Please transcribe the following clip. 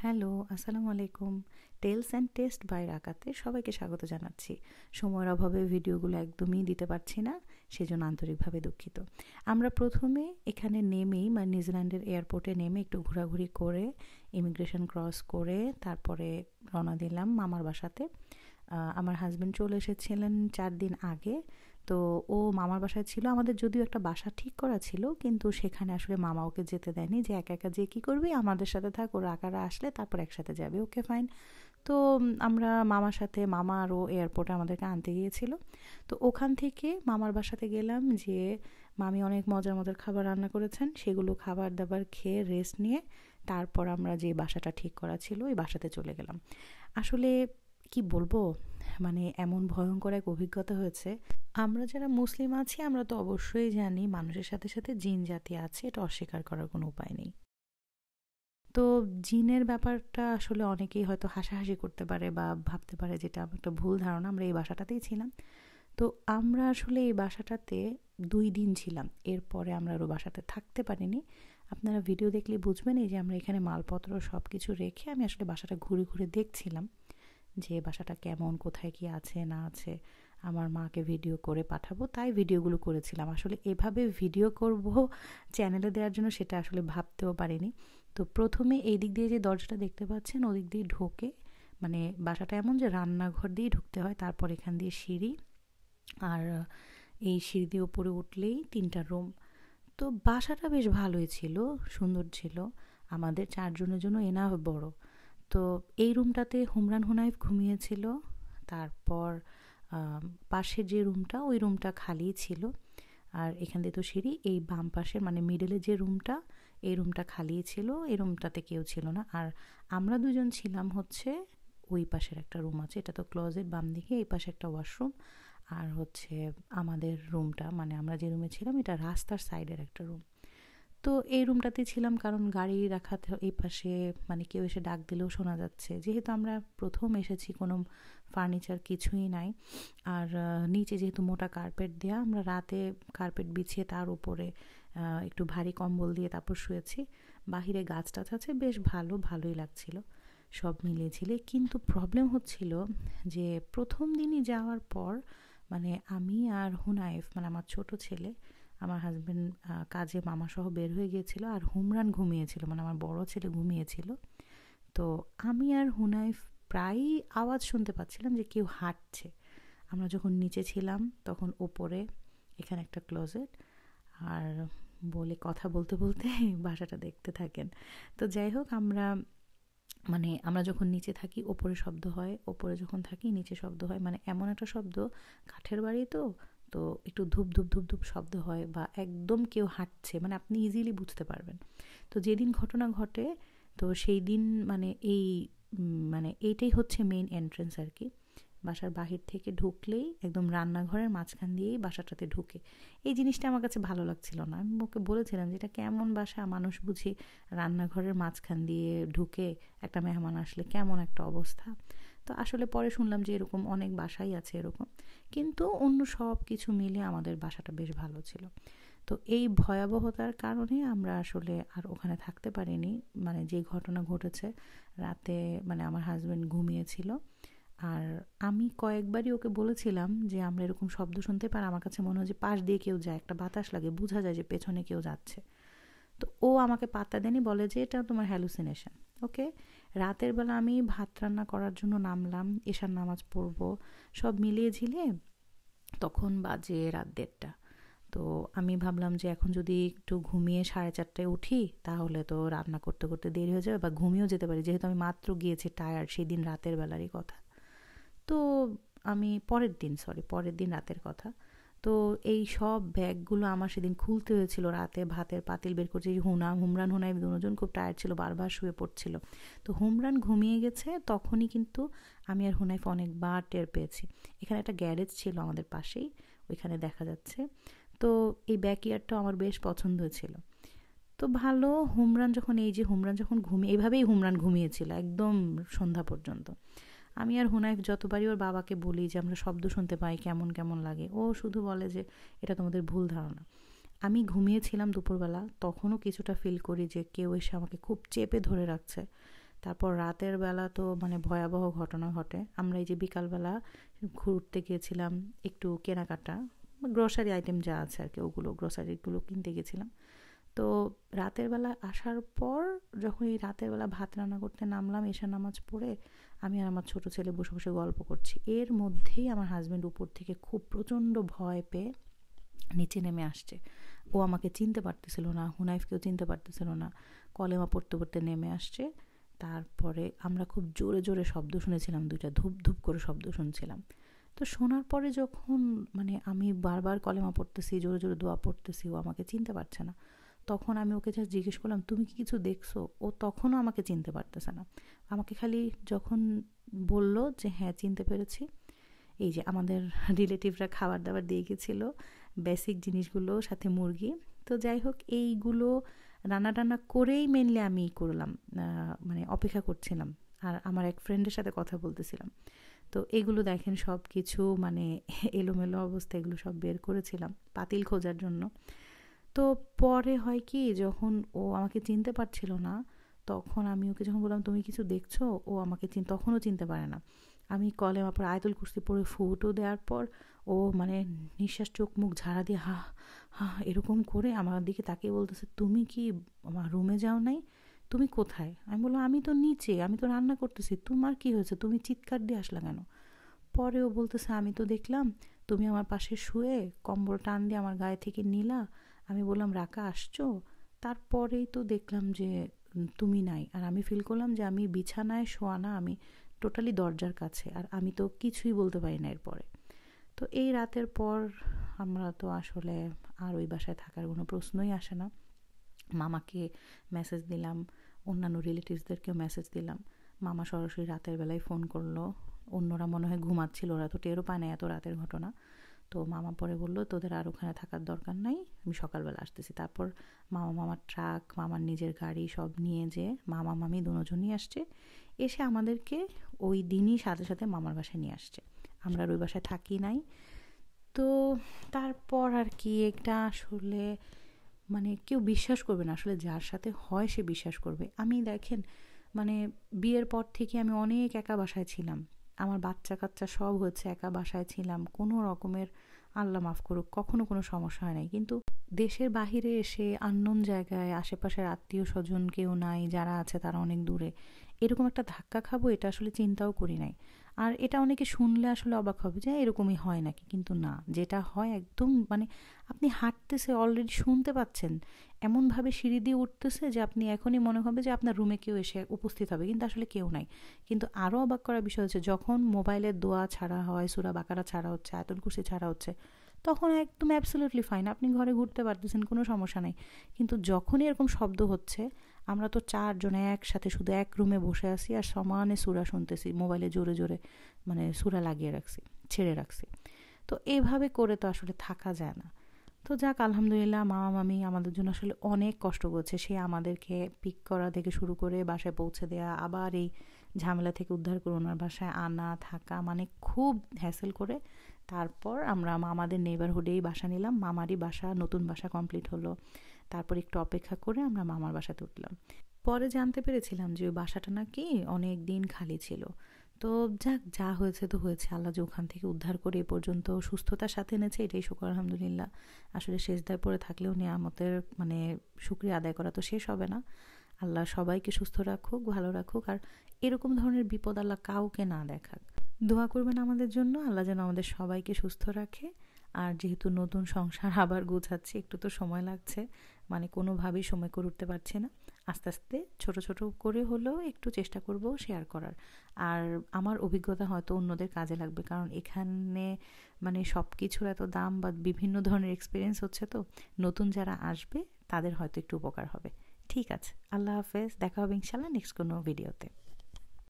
Hello, আসসালামু আলাইকুম। Tales and test by রাকাতে সবাইকে স্বাগত জানাচ্ছি। সময়ের অভাবে ভিডিওগুলো একদমই দিতে পারছি না, সেজন্য আন্তরিকভাবে দুঃখিত। আমরা প্রথমে এখানে নেমেই নিউজিল্যান্ডের এয়ারপোর্টে নেমে একটু ঘোরাঘুরি করে ইমিগ্রেশন ক্রস করে তারপরে রওনা দিলাম মামার বাসাতে। আমার হাজব্যান্ড চলে এসেছিলেন 4 দিন আগে। তো ও মামার বাসায় ছিল। আমাদের যদিও একটা বাসা ঠিক করা ছিল, কিন্তু সেখানে আসলে মামা ওকে যেতে দেয়নি, যে একা একা যেয়ে কী করবি, আমাদের সাথে থাক, ওরা আকারা আসলে তারপর একসাথে যাবে। Okay fine. তো আমরা মামার সাথে, মামা আর ও এয়ারপোর্টে আমাদেরকে আনতে গিয়েছিল। তো ওখান থেকে মামার বাসাতে গেলাম, যে মামি অনেক মজার মজার খাবার রান্না করেছেন, সেগুলো খাবার দাবার খেয়ে রেস্ট নিয়ে তারপর আমরা যে বাসাটা ঠিক করা ছিল ওই বাসাতে চলে গেলাম। আসলে কি বলবো, এমন ভয়ঙ্কর এক অভিজ্ঞতা হয়েছে। আমরা যারা মুসলিম আছি আমরা তো অবশ্যই জানি মানুষের সাথে সাথে জিন জাতি আছে, এটা অস্বীকার করার কোনো উপায় নেই। তো জিনের ব্যাপারটা আসলে অনেকেই হয়তো হাসাহাসি করতে পারে বা ভাবতে পারে যেটা একটা ভুল ধারণা। আমরা এই বাসাটাতেই ছিলাম। তো আমরা আসলে এই বাসাটাতে 2 দিন ছিলাম, এরপরে আমরা আরও বাসাতে থাকতে পারিনি। আপনারা ভিডিও দেখলে বুঝবেন, এই যে আমরা এখানে মালপত্র সব কিছু রেখে আমি আসলে বাসাটা ঘুরে ঘুরে দেখছিলাম যে বাসাটা কেমন, কোথায় কি আছে না আছে, আমার মাকে ভিডিও করে পাঠাবো, তাই ভিডিওগুলো করেছিলাম। আসলে এভাবে ভিডিও করব চ্যানেলে দেওয়ার জন্য, সেটা আসলে ভাবতেও পারিনি। তো প্রথমে এই দিক দিয়ে যে দরজাটা দেখতে পাচ্ছেন, ওদিক দিয়ে ঢোকে, বাসাটা এমন যে রান্নাঘর দিয়ে ঢুকতে হয়, তারপর এখান দিয়ে সিঁড়ি, আর এই সিঁড়ি দিয়ে উপরে উঠলেই 3টা রুম। তো বাসাটা বেশ ভালোই ছিল, সুন্দর ছিল, আমাদের 4 জনের জন্য এনাফ বড়। তো এই রুমটাতে হুমরান হুনাইফ ঘুমিয়েছিল। তারপর পাশের যে রুমটা, ওই রুমটা খালি ছিল। আর এখান দিয়ে তো সিঁড়ি, এই বাম পাশের মিডলে যে রুমটা, এই রুমটা খালি ছিল, এই রুমটাতে কেউ ছিল না। আর আমরা দুজন ছিলাম হচ্ছে ওই পাশের একটা রুম আছে, এটা তো ক্লোজেট বাম দিকে, এই পাশে একটা ওয়াশরুম। আর হচ্ছে আমাদের রুমটা, আমরা যে রুমে ছিলাম এটা রাস্তার সাইডের একটা রুম। তো এই রুমটাতে ছিলাম, কারণ গাড়ি রাখাতে এই পাশে কেউ এসে ডাক দিলেও শোনা যাচ্ছে, যেহেতু আমরা প্রথম এসেছি, কোনো ফার্নিচার কিছুই নাই। আর নিচে যেহেতু মোটা কার্পেট দেওয়া, আমরা রাতে কার্পেট বিছিয়ে তার উপরে একটু ভারী কম্বল দিয়ে তারপর শুয়েছি। বাহিরে গাছ টাছ আছে, বেশ ভালোই লাগছিল সব মিলিয়ে ঝিলে। কিন্তু প্রবলেম হচ্ছিল যে প্রথম দিনই যাওয়ার পর আমি আর হুনাইফ, আমার ছোট ছেলে, আমার হাজব্যান্ড কাজে মামাসহ বের হয়ে গিয়েছিল, আর হুমরান ঘুমিয়েছিল, আমার বড় ছেলে ঘুমিয়েছিল। তো আমি আর হুনাইফ প্রায়ই আওয়াজ শুনতে পাচ্ছিলাম যে কেউ হাঁটছে। আমরা যখন নিচে ছিলাম তখন ওপরে এখানে একটা ক্লোজেট, আর বলে কথা বলতে বলতে বাসাটা দেখতে থাকেন। তো যাই হোক, আমরা যখন নিচে থাকি ওপরে শব্দ হয়, ওপরে যখন থাকি নিচে শব্দ হয়, এমন একটা শব্দ, কাঠের বাড়ি তো, তো একটু ধূপ ধূপ ধূপ ধূপ শব্দ হয়, বা একদম কেউ হাঁটছে, আপনি ইজিলি বুঝতে পারবেন। তো যেদিন ঘটনা ঘটে, তো সেই দিন এই এইটাই হচ্ছে মেইন এন্ট্রেন্স আর কি। বাসার বাহির থেকে ঢুকলেই একদম রান্নাঘরের মাঝখান দিয়েই বাসাটাতে ঢুকে। এই জিনিসটা আমার কাছে ভালো লাগছিল না। আমি ওকে বলেছিলাম যে এটা কেমন বাসা, মানুষ বুঝি রান্নাঘরের মাঝখান দিয়ে ঢুকে, একটা মেহমান আসলে কেমন একটা অবস্থা। তো আসলে পরে শুনলাম যে এরকম অনেক বাসাই আছে এরকম, কিন্তু অন্য সব কিছু মিলে আমাদের বাসাটা বেশ ভালো ছিল। তো এই ভয়াবহতার কারণে আমরা আসলে আর ওখানে থাকতে পারিনি। যে ঘটনা ঘটেছে রাতে, আমার হাজব্যান্ড ঘুমিয়েছিল, আর আমি কয়েকবারই ওকে বলেছিলাম যে আমরা এরকম শব্দ শুনতে পাই, আমার কাছে মনে হয় যে পাশ দিয়ে কেউ যায়, একটা বাতাস লাগে, বোঝা যায় যে পেছনে কেউ যাচ্ছে। তো ও আমাকে পাত্তা দেয়নি, বলে যে এটা তোমার হ্যালুসিনেশন। ওকে, রাতের বেলা আমি ভাত রান্না করার জন্য নামলাম, এশার নামাজ পড়বো, সব মিলিয়ে ঝিলিয়ে তখন বাজে রাত 1:30। তো আমি ভাবলাম যে এখন যদি একটু ঘুমিয়ে 4:30টায় উঠি, তাহলে তো রান্না করতে করতে দেরি হয়ে যাবে, বা ঘুমিয়েও যেতে পারি, যেহেতু আমি মাত্র গিয়েছি, টায়ার্ড, সেই দিন রাতের বেলারই কথা। তো আমি পরের দিন রাতের কথা। তো এই সব ব্যাগগুলো আমার সেদিন খুলতে হয়েছিল রাতে, ভাতের পাতিল বের করছি। হুমরান হুনাইফ দুজন খুব টায়ার্ড ছিল, বারবার শুয়ে পড়ছিল। তো হুমরান ঘুমিয়ে গেছে, তখনই কিন্তু আমি আর হুনাইফ অনেকবার টের পেয়েছি। এখানে একটা গ্যারেজ ছিল আমাদের পাশেই, ওইখানে দেখা যাচ্ছে। তো এই ব্যাকইয়ার্ডটাও আমার বেশ পছন্দ ছিল। তো ভালো, হুমরান যখন এইভাবেই হুমরান ঘুমিয়েছিল একদম সন্ধ্যা পর্যন্ত। আমি আর হুনাইফ যতবারই ওর বাবাকে বলি যে আমরা শব্দ শুনতে পাই, কেমন কেমন লাগে, ও শুধু বলে যে এটা তোমাদের ভুল ধারণা। আমি ঘুমিয়েছিলাম দুপুরবেলা, তখনও কিছুটা ফিল করি যে কেউ এসে আমাকে খুব চেপে ধরে রাখছে। তারপর রাতের বেলা তো মানে ভয়াবহ ঘটনা ঘটে। আমরা এই যে বিকালবেলা ঘুরতে গিয়েছিলাম, একটু কেনাকাটা, গ্রোসারি আইটেম যা আছে আর কি, ওগুলো গ্রোসারিগুলো কিনতে গেছিলাম। তো রাতের বেলা আসার পর যখন এই রাতের বেলা ভাত রান্না করতে নামলাম, এশা নামাজ পড়ে আমি আর আমার ছোটো ছেলে বসে বসে গল্প করছি। এর মধ্যেই আমার হাজব্যান্ড উপর থেকে খুব প্রচণ্ড ভয় পেয়ে নিচে নেমে আসছে। ও আমাকে চিনতে পারতেছিল না, হুনাইফকেও চিনতে পারতেছিল না, কলেমা পড়তে পড়তে নেমে আসছে। তারপরে আমরা খুব জোরে জোরে শব্দ শুনেছিলাম, দুইটা ধূপ ধূপ করে শব্দ শুনছিলাম। তো শোনার পরে যখন মানে আমি বারবার কলেমা পড়তেছি, জোরে জোরে দোয়া পড়তেছি, ও আমাকে চিনতে পারছে না। তখন আমি ওকে জাস্ট জিজ্ঞেস করলাম, তুমি কি কিছু দেখছো? ও তখনও আমাকে চিনতে পারতেছে না। আমাকে খালি যখন বলল যে হ্যাঁ চিনতে পেরেছি, এই যে আমাদের রিলেটিভরা খাবার দাবার দিয়ে গেছিলো, বেসিক জিনিসগুলো, সাথে মুরগি। তো যাই হোক, এইগুলো রান্না টান্না করেই মেনলি আমি করলাম, মানে অপেক্ষা করছিলাম আর আমার এক ফ্রেন্ডের সাথে কথা বলতেছিলাম। তো এগুলো দেখেন সব কিছু মানে এলোমেলো অবস্থা, এগুলো সব বের করেছিলাম পাতিল খোঁজার জন্য। তো পরে হয় কি, যখন ও আমাকে চিনতে পারছিল না, তখন আমি ওকে যখন বললাম তুমি কিছু দেখছো, ও আমাকে তখনও চিনতে পারে না। আমি কলেমা পরে আয়াতুল কুরসি পরে ফুটো দেওয়ার পর ও মানে নিঃশ্বাস, চোখ মুখ ঝাড়া দিয়ে হা হা এরকম করে আমার দিকে তাকিয়ে বলতেছে, তুমি কি আমার রুমে যাও নাই? তুমি কোথায়? আমি বললাম আমি তো নিচে, আমি তো রান্না করতেছি, তোমার কি হয়েছে, তুমি চিৎকার দিয়ে আসলা কেন? পরে ও বলতেছে, আমি তো দেখলাম তুমি আমার পাশে শুয়ে কম্বল টান দিয়ে আমার গায়ে থেকে নিলা, আমি বললাম রাকা আসছো, তারপরেই তো দেখলাম যে তুমি নাই। আর আমি ফিল করলাম যে আমি বিছানায় শোয়া না, আমি টোটালি দরজার কাছে, আর আমি তো কিছুই বলতে পারি না এরপরে। তো এই রাতের পর আমরা তো আসলে আর ওই বাসায় থাকার কোনো প্রশ্নই আসে না। মামাকে মেসেজ দিলাম, অন্যান্য রিলেটিভসদেরকেও মেসেজ দিলাম। মামা সরাসরি রাতের বেলায় ফোন করলো। অন্যরা মনে হয় ঘুমাচ্ছিল, ওরা তো টেরও পায় না এত রাতের ঘটনা। তো মামা পরে বললো তোদের আর ওখানে থাকার দরকার নাই, আমি সকালবেলা আসতেছি। তারপর মামার ট্রাক, মামার নিজের গাড়ি সব নিয়ে যে মামা মামি দুজনই আসছে, এসে আমাদেরকে ওই দিনই সাথে সাথে মামার বাসায় নিয়ে আসছে। আমরা আর ওই বাসায় থাকি নাই। তো তারপর আর কি, একটা আসলে মানে কেউ বিশ্বাস করবে না, আসলে যার সাথে হয় সে বিশ্বাস করবে। আমি দেখেন মানে বিয়ের পর থেকে আমি অনেক একা বাসায় ছিলাম, আমার বাচ্চা কাচ্চা সব হচ্ছে, একা বাসায় ছিলাম, কোনো রকমের আল্লাহ মাফ করুক কখনো কোনো সমস্যা হয় নাই। কিন্তু দেশের বাহিরে এসে আননোন জায়গায়, আশেপাশের আত্মীয় স্বজন কেউ নাই, যারা আছে তারা অনেক দূরে, এরকম একটা ধাক্কা খাবো এটা আসলে চিন্তাও করি নাই। আর এটা অনেকে শুনলে আসলে অবাক হবে যে এরকমই হয় নাকি, কিন্তু না, যেটা হয় একদম মানে আপনি হাঁটতেছে অলরেডি শুনতে পাচ্ছেন, এমনভাবে সিঁড়ি দিয়ে উঠতেছে যে আপনি এখনই মনে হবে যে আপনার রুমে কেউ এসে উপস্থিত হবে, কিন্তু আসলে কেউ নাই। কিন্তু আরও অবাক করার বিষয় হচ্ছে, যখন মোবাইলের দোয়া ছাড়া হয়, সূরা বাকারা ছাড়া হচ্ছে, আয়াতুল কুরসি ছাড়া হচ্ছে, তখন একদম অ্যাবসলিউটলি ফাইন, আপনি ঘরে ঘুরতে পারতেছেন, কোনো সমস্যা নেই। কিন্তু যখনই এরকম শব্দ হচ্ছে, আমরা তো চারজন একসাথে শুধু এক রুমে বসে আছি আর সমানে সূরা শুনতেছি, মোবাইলে জোরে জোরে মানে সূরা লাগিয়ে রাখছি, ছেড়ে রাখছি। তো এইভাবে করে তো আসলে থাকা যায় না। তো যাক, আলহামদুলিল্লাহ মামা মামি আমাদের জন্য আসলে অনেক কষ্ট করছে, সে আমাদেরকে পিক করা থেকে শুরু করে বাসায় পৌঁছে দেওয়া, আবার এই ঝামেলা থেকে উদ্ধার করে ওনার বাসায় আনা, থাকা, মানে খুব হ্যাসেল করে তারপর আমরা মামাদের নেইবারহুডেই বাসা নিলাম। মামারই বাসা, নতুন বাসা কমপ্লিট হলো। তারপর একটু অপেক্ষা করে আমরা মামার বাসাতে উঠলাম। পরে জানতে পেরেছিলাম যে ওই বাসাটা নাকি অনেক দিন খালি ছিল। তো যাক, যা হয়েছে তো হয়েছে, আল্লাহ যে ওখান থেকে উদ্ধার করে এ পর্যন্ত সুস্থতার সাথে এনেছে, এটাই শুকর আলহামদুলিল্লাহ। আসলে সেজদায় পড়ে থাকলেও নিয়ামতের মানে শুকরিয়া আদায় করা তো শেষ হবে না। আল্লাহ সবাইকে সুস্থ রাখুক, ভালো রাখুক, আর এরকম ধরনের বিপদ আল্লাহ কাউকে না দেখাক। দোয়া করবেন আমাদের জন্য, আল্লাহ যেন আমাদের সবাইকে সুস্থ রাখে। আর যেহেতু নতুন সংসার আবার গোছাচ্ছি, একটু তো সময় লাগছে, মানে কোনোভাবেই সময় করে উঠতে পারছি না। আস্তে আস্তে ছোট ছোট করে হলেও একটু চেষ্টা করব শেয়ার করার। আর আমার অভিজ্ঞতা হয়তো অন্যদের কাজে লাগবে, কারণ এখানে মানে সব কিছুর এত দাম বা বিভিন্ন ধরনের এক্সপিরিয়েন্স হচ্ছে, তো নতুন যারা আসবে তাদের হয়তো একটু উপকার হবে। ঠিক আছে, আল্লাহ হাফেজ, দেখা হবে ইনশাল্লাহ নেক্সট কোনো ভিডিওতে।